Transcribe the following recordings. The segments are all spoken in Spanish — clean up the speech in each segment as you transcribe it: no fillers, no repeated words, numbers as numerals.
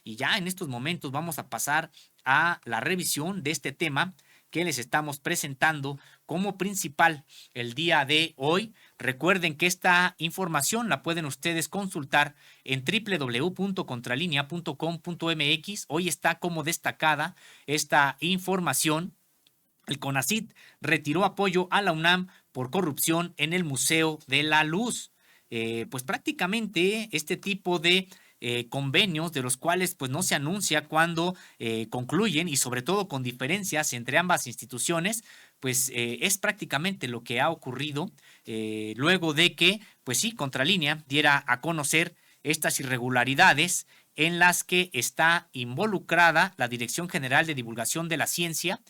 Y ya en estos momentos vamos a pasar a la revisión de este tema que les estamos presentando como principal el día de hoy. Recuerden que esta información la pueden ustedes consultar en www.contralinea.com.mx. Hoy está como destacada esta información. El CONACYT retiró apoyo a la UNAM por corrupción en el Museo de la Luz. Pues prácticamente este tipo de convenios de los cuales pues no se anuncia cuando concluyen y sobre todo con diferencias entre ambas instituciones, pues es prácticamente lo que ha ocurrido luego de que, pues sí, Contralínea diera a conocer estas irregularidades en las que está involucrada la Dirección General de Divulgación de la Ciencia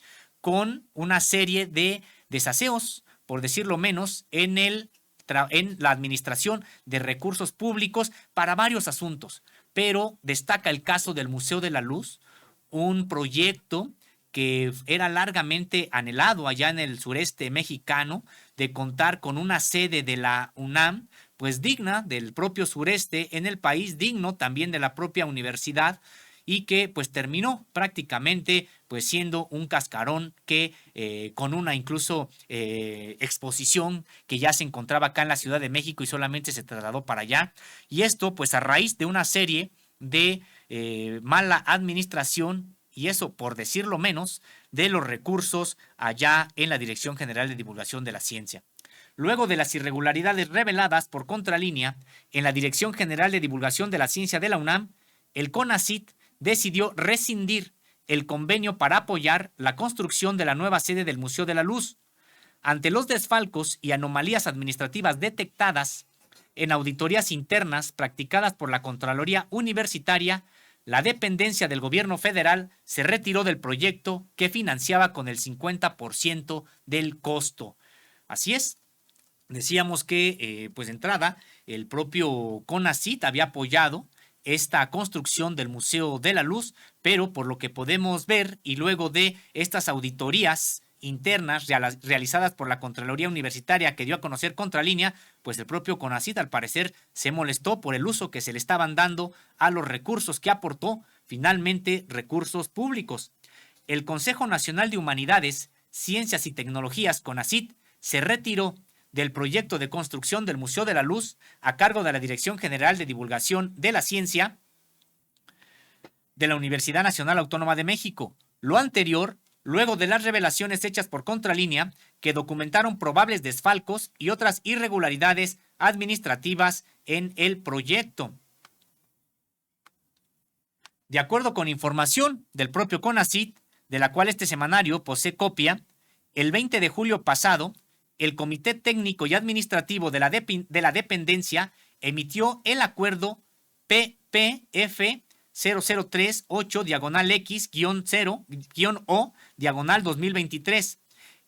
con una serie de desaseos, por decirlo menos, en la administración de recursos públicos para varios asuntos, pero destaca el caso del Museo de la Luz, un proyecto que era largamente anhelado allá en el sureste mexicano, de contar con una sede de la UNAM, pues digna del propio sureste en el país, digno también de la propia universidad, y que pues terminó prácticamente pues siendo un cascarón que con una incluso exposición que ya se encontraba acá en la Ciudad de México y solamente se trasladó para allá. Y esto pues a raíz de una serie de mala administración, y eso por decirlo menos, de los recursos allá en la Dirección General de Divulgación de la Ciencia. Luego de las irregularidades reveladas por Contralínea en la Dirección General de Divulgación de la Ciencia de la UNAM, el CONACYT decidió rescindir el convenio para apoyar la construcción de la nueva sede del Museo de la Luz. Ante los desfalcos y anomalías administrativas detectadas en auditorías internas practicadas por la Contraloría Universitaria, la dependencia del gobierno federal se retiró del proyecto que financiaba con el 50% del costo. Así es. Decíamos que, pues de entrada, el propio CONACYT había apoyado esta construcción del Museo de la Luz, pero por lo que podemos ver y luego de estas auditorías internas realizadas por la Contraloría Universitaria que dio a conocer Contralínea, pues el propio CONACYT al parecer se molestó por el uso que se le estaban dando a los recursos que aportó, finalmente recursos públicos. El Consejo Nacional de Humanidades, Ciencias y Tecnologías, CONACYT, se retiró del proyecto de construcción del Museo de la Luz a cargo de la Dirección General de Divulgación de la Ciencia de la Universidad Nacional Autónoma de México. Lo anterior, luego de las revelaciones hechas por Contralínea que documentaron probables desfalcos y otras irregularidades administrativas en el proyecto. De acuerdo con información del propio CONACYT, de la cual este semanario posee copia, el 20 de julio pasado, el Comité Técnico y Administrativo de la Dependencia emitió el acuerdo PPF 0038-X-0-O-2023.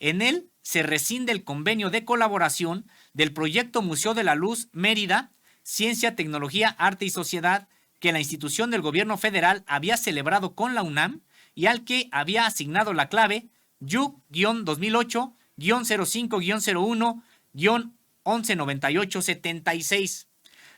En él se rescinde el convenio de colaboración del proyecto Museo de la Luz Mérida, Ciencia, Tecnología, Arte y Sociedad, que la institución del gobierno federal había celebrado con la UNAM y al que había asignado la clave YUC-2008-05-01-119876.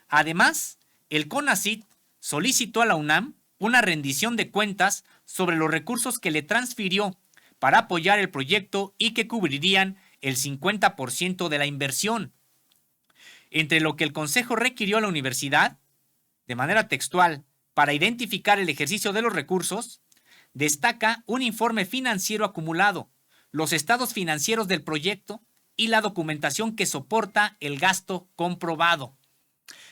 Además, el CONACYT solicitó a la UNAM una rendición de cuentas sobre los recursos que le transfirió para apoyar el proyecto y que cubrirían el 50% de la inversión. Entre lo que el Consejo requirió a la universidad, de manera textual, para identificar el ejercicio de los recursos, destaca un informe financiero acumulado, los estados financieros del proyecto y la documentación que soporta el gasto comprobado.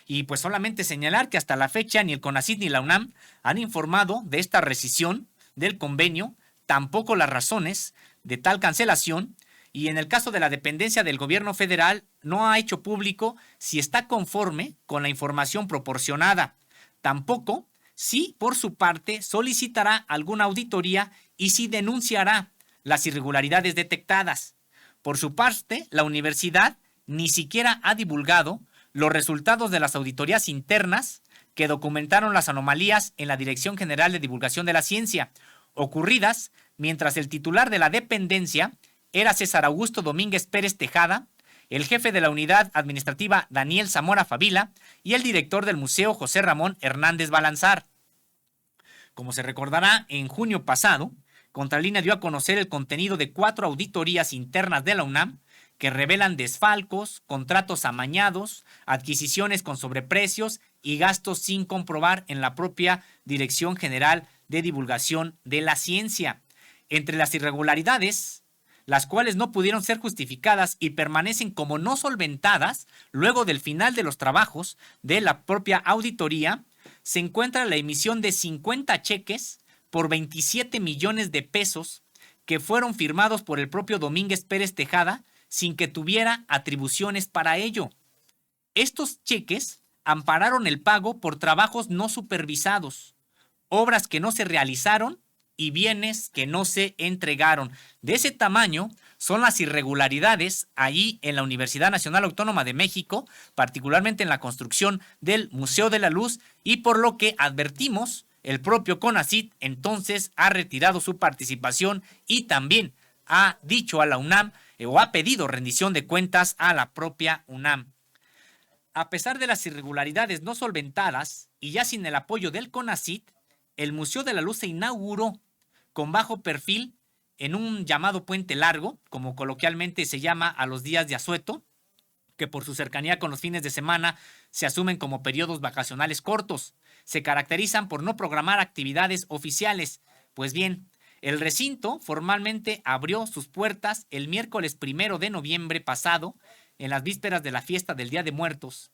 Y pues solamente señalar que hasta la fecha ni el CONACYT ni la UNAM han informado de esta rescisión del convenio, tampoco las razones de tal cancelación, y en el caso de la dependencia del gobierno federal no ha hecho público si está conforme con la información proporcionada. Tampoco si por su parte solicitará alguna auditoría y si denunciará las irregularidades detectadas. Por su parte, la universidad ni siquiera ha divulgado los resultados de las auditorías internas que documentaron las anomalías en la Dirección General de Divulgación de la Ciencia, ocurridas mientras el titular de la dependencia era César Augusto Domínguez Pérez Tejada, el jefe de la unidad administrativa Daniel Zamora Favila y el director del museo José Ramón Hernández Balanzar. Como se recordará, en junio pasado, Contralínea dio a conocer el contenido de 4 auditorías internas de la UNAM que revelan desfalcos, contratos amañados, adquisiciones con sobreprecios y gastos sin comprobar en la propia Dirección General de Divulgación de la Ciencia. Entre las irregularidades, las cuales no pudieron ser justificadas y permanecen como no solventadas luego del final de los trabajos de la propia auditoría, se encuentra la emisión de 50 cheques por 27 millones de pesos que fueron firmados por el propio Domínguez Pérez Tejada sin que tuviera atribuciones para ello. Estos cheques ampararon el pago por trabajos no supervisados, obras que no se realizaron y bienes que no se entregaron. De ese tamaño son las irregularidades allí en la Universidad Nacional Autónoma de México, particularmente en la construcción del Museo de la Luz, y por lo que advertimos, el propio CONACYT entonces ha retirado su participación y también ha dicho a la UNAM o ha pedido rendición de cuentas a la propia UNAM. A pesar de las irregularidades no solventadas y ya sin el apoyo del CONACYT, el Museo de la Luz se inauguró con bajo perfil en un llamado puente largo, como coloquialmente se llama a los días de asueto, que por su cercanía con los fines de semana se asumen como periodos vacacionales cortos. Se caracterizan por no programar actividades oficiales. Pues bien, el recinto formalmente abrió sus puertas el miércoles 1 de noviembre pasado, en las vísperas de la fiesta del Día de Muertos,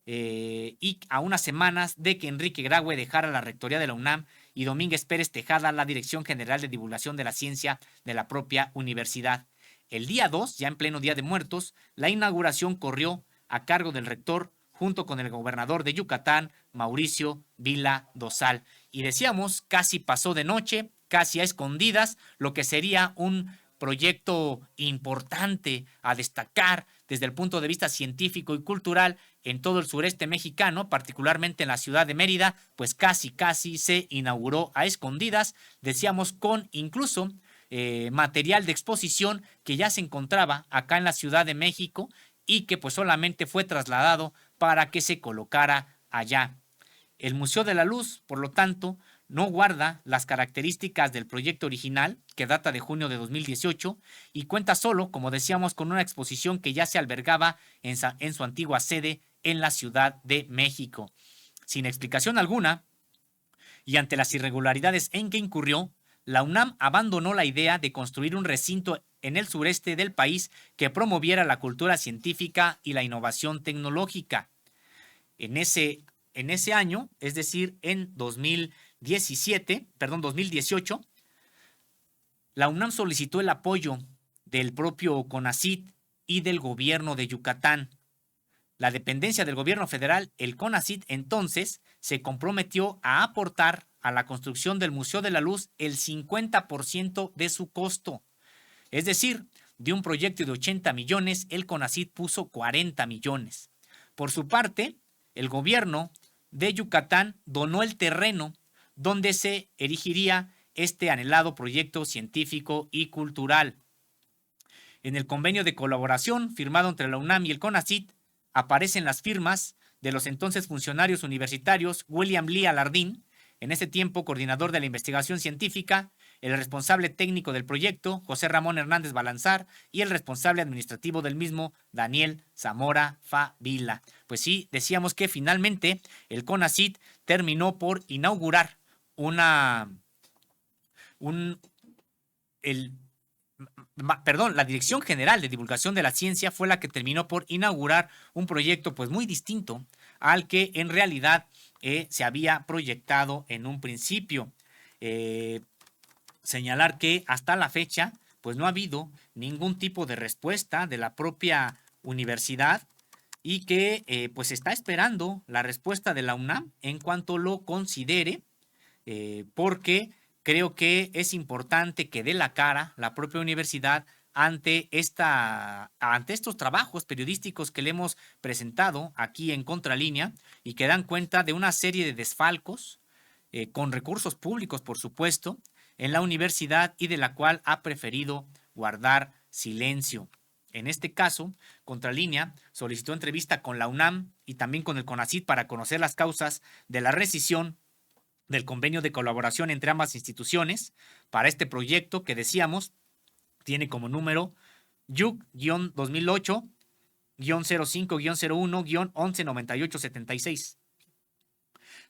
y a unas semanas de que Enrique Graue dejara la rectoría de la UNAM y Domínguez Pérez Tejada la Dirección General de Divulgación de la Ciencia de la propia universidad. El día 2, ya en pleno Día de Muertos, la inauguración corrió a cargo del rector junto con el gobernador de Yucatán, Mauricio Vila Dosal. Y decíamos, casi pasó de noche, casi a escondidas, lo que sería un proyecto importante a destacar desde el punto de vista científico y cultural en todo el sureste mexicano, particularmente en la ciudad de Mérida, pues casi se inauguró a escondidas, decíamos con incluso material de exposición que ya se encontraba acá en la Ciudad de México y que pues solamente fue trasladado para que se colocara allá. El Museo de la Luz, por lo tanto, no guarda las características del proyecto original, que data de junio de 2018, y cuenta solo, como decíamos, con una exposición que ya se albergaba en su antigua sede en la Ciudad de México. Sin explicación alguna, y ante las irregularidades en que incurrió, la UNAM abandonó la idea de construir un recinto en el sureste del país que promoviera la cultura científica y la innovación tecnológica. En ese año, es decir, en 2018, la UNAM solicitó el apoyo del propio CONACYT y del gobierno de Yucatán. La dependencia del gobierno federal, el CONACYT, entonces se comprometió a aportar a la construcción del Museo de la Luz el 50% de su costo. Es decir, de un proyecto de 80 millones, el CONACYT puso 40 millones. Por su parte, el gobierno de Yucatán donó el terreno donde se erigiría este anhelado proyecto científico y cultural. En el convenio de colaboración firmado entre la UNAM y el CONACYT aparecen las firmas de los entonces funcionarios universitarios William Lee Alardín, en ese tiempo coordinador de la investigación científica, el responsable técnico del proyecto, José Ramón Hernández Balanzar, y el responsable administrativo del mismo, Daniel Zamora Favila. Pues sí, decíamos que finalmente el CONACYT terminó por inaugurar la Dirección General de Divulgación de la Ciencia fue la que terminó por inaugurar un proyecto pues muy distinto al que en realidad se había proyectado en un principio. Señalar que hasta la fecha pues no ha habido ningún tipo de respuesta de la propia universidad y que pues está esperando la respuesta de la UNAM en cuanto lo considere, porque creo que es importante que dé la cara la propia universidad ante estos trabajos periodísticos que le hemos presentado aquí en Contralínea y que dan cuenta de una serie de desfalcos con recursos públicos, por supuesto, en la universidad y de la cual ha preferido guardar silencio. En este caso, Contralínea solicitó entrevista con la UNAM y también con el CONACYT para conocer las causas de la rescisión del convenio de colaboración entre ambas instituciones para este proyecto que decíamos tiene como número YUC-2008-05-01-119876.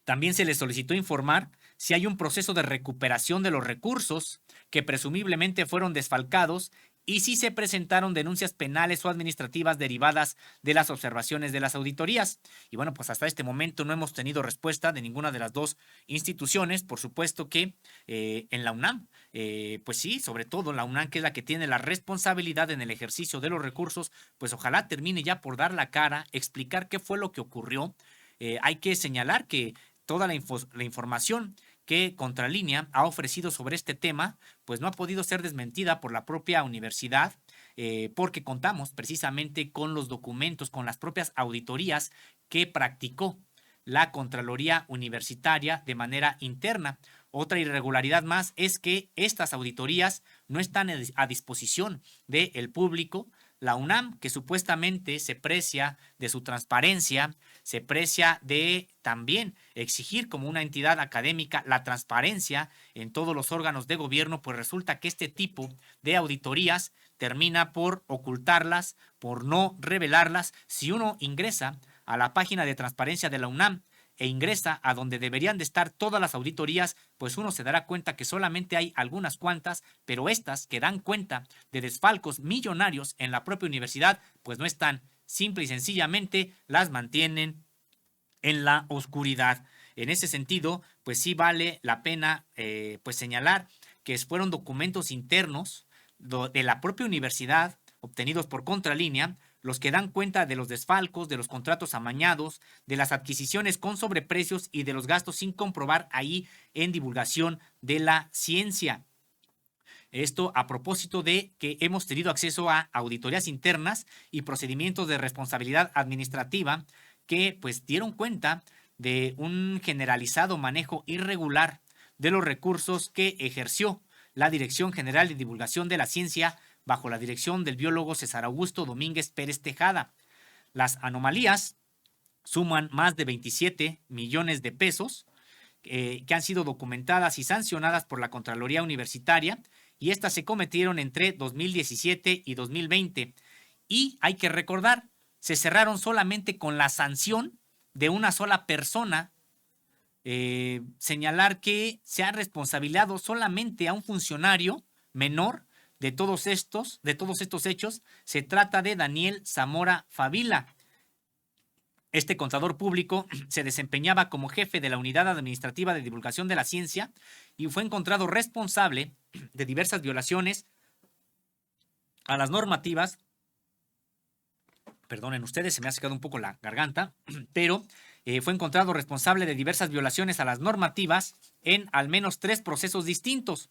También se le solicitó informar si hay un proceso de recuperación de los recursos que presumiblemente fueron desfalcados y si se presentaron denuncias penales o administrativas derivadas de las observaciones de las auditorías. Y bueno, pues hasta este momento no hemos tenido respuesta de ninguna de las dos instituciones. Por supuesto que en la UNAM, pues sí, sobre todo la UNAM, que es la que tiene la responsabilidad en el ejercicio de los recursos, pues ojalá termine ya por dar la cara, explicar qué fue lo que ocurrió. Hay que señalar que toda la información que Contralínea ha ofrecido sobre este tema, pues no ha podido ser desmentida por la propia universidad, porque contamos precisamente con los documentos, con las propias auditorías que practicó la Contraloría Universitaria de manera interna. Otra irregularidad más es que estas auditorías no están a disposición del público. La UNAM, que supuestamente se precia de su transparencia, se precia de también exigir como una entidad académica la transparencia en todos los órganos de gobierno, pues resulta que este tipo de auditorías termina por ocultarlas, por no revelarlas. Si uno ingresa a la página de transparencia de la UNAM e ingresa a donde deberían de estar todas las auditorías, pues uno se dará cuenta que solamente hay algunas cuantas, pero estas que dan cuenta de desfalcos millonarios en la propia universidad, pues no están. Simple y sencillamente las mantienen en la oscuridad. En ese sentido, pues sí vale la pena pues señalar que fueron documentos internos de la propia universidad obtenidos por Contralínea los que dan cuenta de los desfalcos, de los contratos amañados, de las adquisiciones con sobreprecios y de los gastos sin comprobar ahí en divulgación de la ciencia. Esto a propósito de que hemos tenido acceso a auditorías internas y procedimientos de responsabilidad administrativa que pues dieron cuenta de un generalizado manejo irregular de los recursos que ejerció la Dirección General de Divulgación de la Ciencia bajo la dirección del biólogo César Augusto Domínguez Pérez Tejada. Las anomalías suman más de 27 millones de pesos que han sido documentadas y sancionadas por la Contraloría Universitaria, y estas se cometieron entre 2017 y 2020. Y hay que recordar, se cerraron solamente con la sanción de una sola persona. Señalar que se ha responsabilizado solamente a un funcionario menor de todos estos hechos. Se trata de Daniel Zamora Favila. Este contador público se desempeñaba como jefe de la Unidad Administrativa de Divulgación de la Ciencia y fue encontrado responsable de diversas violaciones a las normativas. Perdonen ustedes, se me ha secado un poco la garganta, pero fue encontrado responsable de diversas violaciones a las normativas en al menos 3 procesos distintos.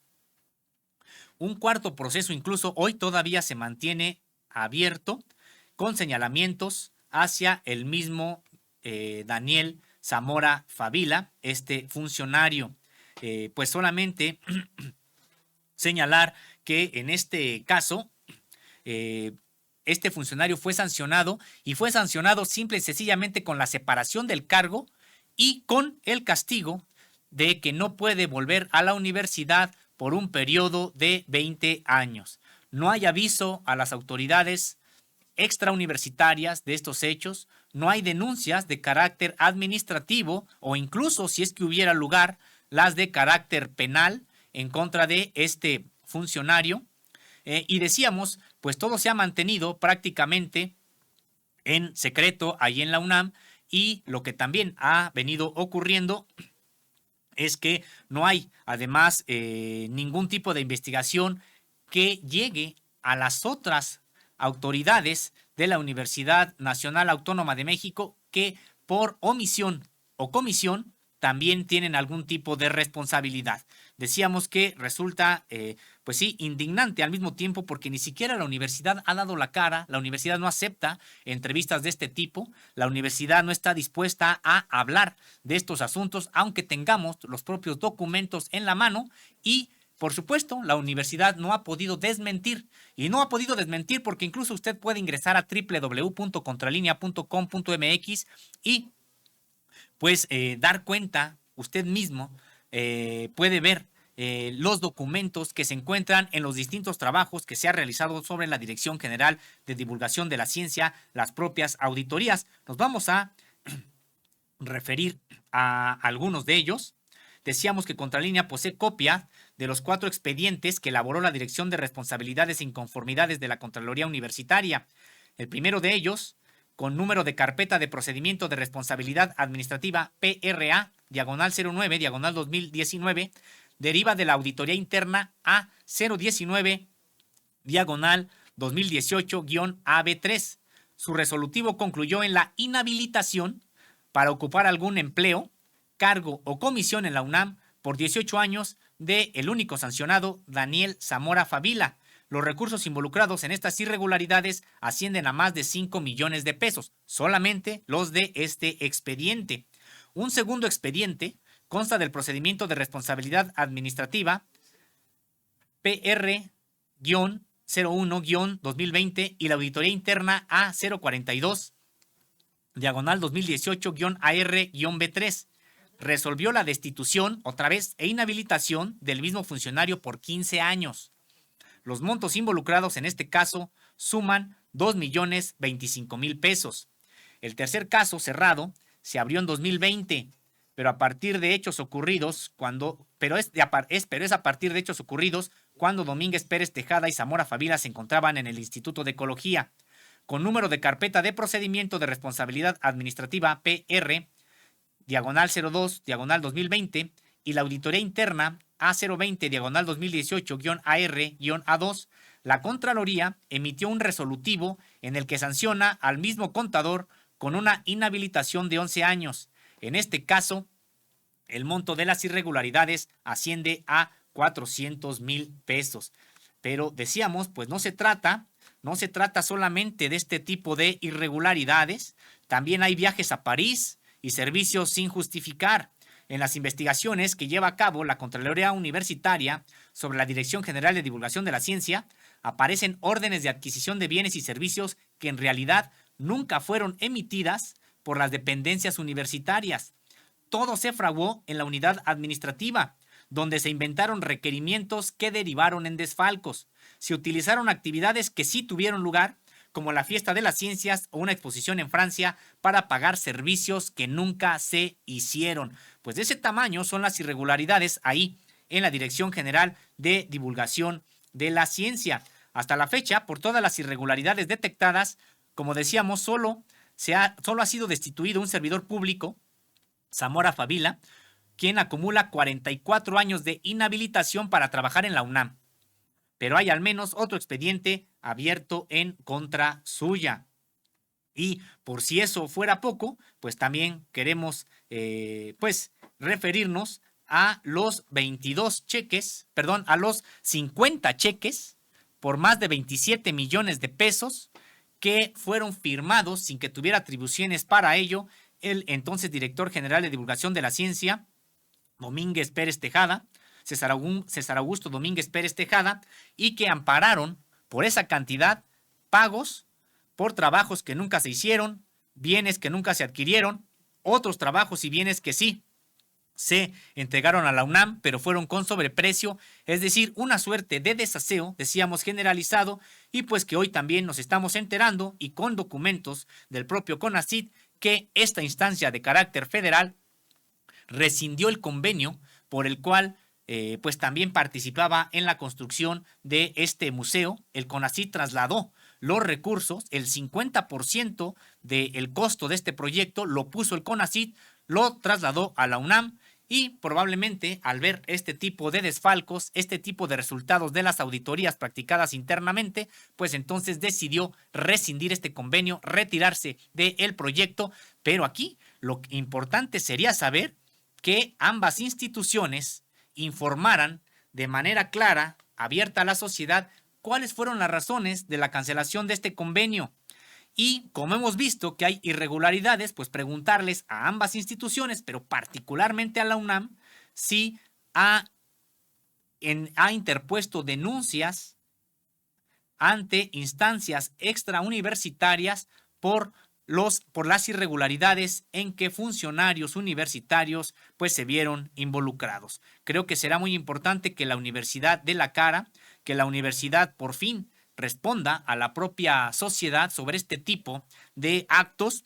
Un cuarto proceso incluso hoy todavía se mantiene abierto con señalamientos hacia el mismo Daniel Zamora Favila, este funcionario. Pues solamente señalar que en este caso este funcionario fue sancionado y fue sancionado simple y sencillamente con la separación del cargo y con el castigo de que no puede volver a la universidad por un periodo de 20 años. No hay aviso a las autoridades extrauniversitarias de estos hechos, no hay denuncias de carácter administrativo o incluso, si es que hubiera lugar, las de carácter penal en contra de este funcionario. Y decíamos, pues todo se ha mantenido prácticamente en secreto ahí en la UNAM, y lo que también ha venido ocurriendo es que no hay además ningún tipo de investigación que llegue a las otras autoridades de la Universidad Nacional Autónoma de México que por omisión o comisión también tienen algún tipo de responsabilidad. Decíamos que resulta, pues sí, indignante al mismo tiempo porque ni siquiera la universidad ha dado la cara, la universidad no acepta entrevistas de este tipo, la universidad no está dispuesta a hablar de estos asuntos, aunque tengamos los propios documentos en la mano, y por supuesto, la universidad no ha podido desmentir, y no ha podido desmentir porque incluso usted puede ingresar a www.contralinea.com.mx y pues dar cuenta usted mismo puede ver los documentos que se encuentran en los distintos trabajos que se ha realizado sobre la Dirección General de Divulgación de la Ciencia, las propias auditorías. Nos vamos a referir a algunos de ellos. Decíamos que Contralínea posee copia de los 4 expedientes que elaboró la Dirección de Responsabilidades e Inconformidades de la Contraloría Universitaria. El primero de ellos, con número de carpeta de procedimiento de responsabilidad administrativa PRA, diagonal 09, diagonal 2019, deriva de la auditoría interna A019, diagonal 2018-AB3. Su resolutivo concluyó en la inhabilitación para ocupar algún empleo, cargo o comisión en la UNAM por 18 años de el único sancionado Daniel Zamora Favila. Los recursos involucrados en estas irregularidades ascienden a más de 5 millones de pesos, solamente los de este expediente. Un segundo expediente consta del procedimiento de responsabilidad administrativa PR-01-2020 y la auditoría interna A042, diagonal 2018-AR-B3. Resolvió la destitución, otra vez, e inhabilitación del mismo funcionario por 15 años. Los montos involucrados en este caso suman 2.025.000 pesos. El tercer caso cerrado se abrió en 2020, pero a partir de hechos ocurridos cuando Domínguez Pérez Tejada y Zamora Favila se encontraban en el Instituto de Ecología. Con número de carpeta de procedimiento de responsabilidad administrativa PR, diagonal 02, diagonal 2020, y la auditoría interna A020, diagonal 2018-AR-A2, la Contraloría emitió un resolutivo en el que sanciona al mismo contador con una inhabilitación de 11 años. En este caso, el monto de las irregularidades asciende a 400,000 pesos. Pero decíamos, pues no se trata solamente de este tipo de irregularidades, también hay viajes a París y servicios sin justificar. En las investigaciones que lleva a cabo la Contraloría Universitaria sobre la Dirección General de Divulgación de la Ciencia, aparecen órdenes de adquisición de bienes y servicios que en realidad nunca fueron emitidas por las dependencias universitarias. Todo se fraguó en la unidad administrativa, donde se inventaron requerimientos que derivaron en desfalcos. Se utilizaron actividades que sí tuvieron lugar, como la Fiesta de las Ciencias o una exposición en Francia, para pagar servicios que nunca se hicieron. Pues de ese tamaño son las irregularidades ahí en la Dirección General de Divulgación de la Ciencia. Hasta la fecha, por todas las irregularidades detectadas, como decíamos, solo ha sido destituido un servidor público, Zamora Favila, quien acumula 44 años de inhabilitación para trabajar en la UNAM. Pero hay al menos otro expediente abierto en contra suya. Y por si eso fuera poco, pues también queremos referirnos a los 50 cheques por más de 27 millones de pesos que fueron firmados sin que tuviera atribuciones para ello el entonces director general de divulgación de la ciencia, Domínguez Pérez Tejada, César Augusto Domínguez Pérez Tejada, y que ampararon por esa cantidad pagos por trabajos que nunca se hicieron, bienes que nunca se adquirieron, otros trabajos y bienes que sí se entregaron a la UNAM, pero fueron con sobreprecio, es decir, una suerte de desaseo, decíamos, generalizado, y pues que hoy también nos estamos enterando, y con documentos del propio CONACYT, que esta instancia de carácter federal rescindió el convenio por el cual pues también participaba en la construcción de este museo. El CONACYT trasladó los recursos, el 50% del costo de este proyecto lo puso el CONACYT, lo trasladó a la UNAM, y probablemente al ver este tipo de desfalcos, este tipo de resultados de las auditorías practicadas internamente, pues entonces decidió rescindir este convenio, retirarse del proyecto. Pero aquí lo importante sería saber que ambas instituciones informaran de manera clara, abierta a la sociedad, cuáles fueron las razones de la cancelación de este convenio. Y como hemos visto que hay irregularidades, pues preguntarles a ambas instituciones, pero particularmente a la UNAM, si ha interpuesto denuncias ante instancias extrauniversitarias por por las irregularidades en que funcionarios universitarios pues se vieron involucrados. Creo que será muy importante que la universidad dé la cara, que la universidad por fin responda a la propia sociedad sobre este tipo de actos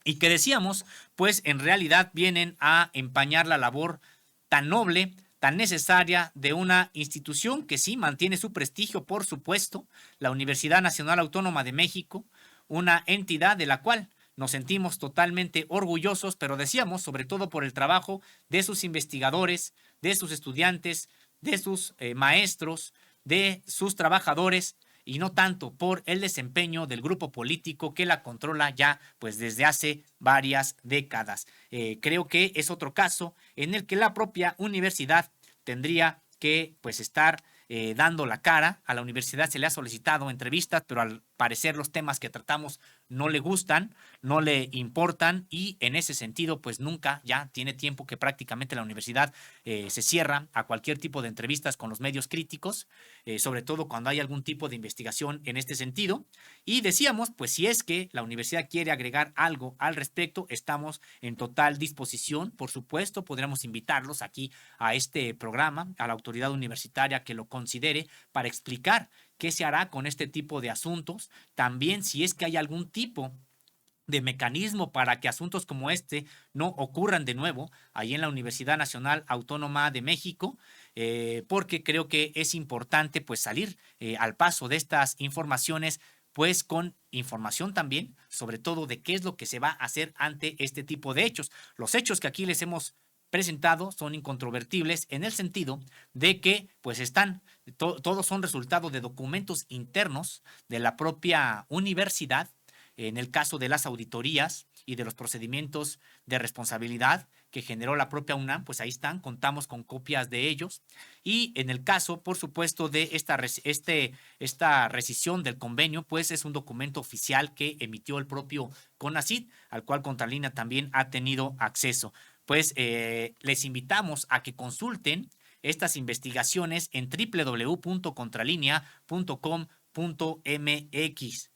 y que decíamos, pues en realidad vienen a empañar la labor tan noble, tan necesaria de una institución que sí mantiene su prestigio, por supuesto, la Universidad Nacional Autónoma de México, una entidad de la cual nos sentimos totalmente orgullosos, pero decíamos, sobre todo por el trabajo de sus investigadores, de sus estudiantes, de sus maestros, de sus trabajadores, y no tanto por el desempeño del grupo político que la controla ya pues desde hace varias décadas. Creo que es otro caso en el que la propia universidad tendría que pues estar dando la cara. A la universidad se le ha solicitado entrevistas, pero al parecer los temas que tratamos no le gustan, no le importan y en ese sentido pues nunca ya tiene tiempo que prácticamente la universidad se cierra a cualquier tipo de entrevistas con los medios críticos, sobre todo cuando hay algún tipo de investigación en este sentido. Y decíamos, pues si es que la universidad quiere agregar algo al respecto, estamos en total disposición. Por supuesto, podríamos invitarlos aquí a este programa, a la autoridad universitaria que lo considere para explicar qué se hará con este tipo de asuntos. También si es que hay algún tipo de mecanismo para que asuntos como este no ocurran de nuevo ahí en la Universidad Nacional Autónoma de México, porque creo que es importante pues salir al paso de estas informaciones pues con información también, sobre todo de qué es lo que se va a hacer ante este tipo de hechos. Los hechos que aquí les hemos presentado son incontrovertibles en el sentido de que pues todos son resultado de documentos internos de la propia universidad, en el caso de las auditorías y de los procedimientos de responsabilidad que generó la propia UNAM, pues ahí están, contamos con copias de ellos. Y en el caso, por supuesto, de esta rescisión del convenio, pues es un documento oficial que emitió el propio CONACYT, al cual Contralínea también ha tenido acceso. Pues les invitamos a que consulten estas investigaciones en www.contralinea.com.mx.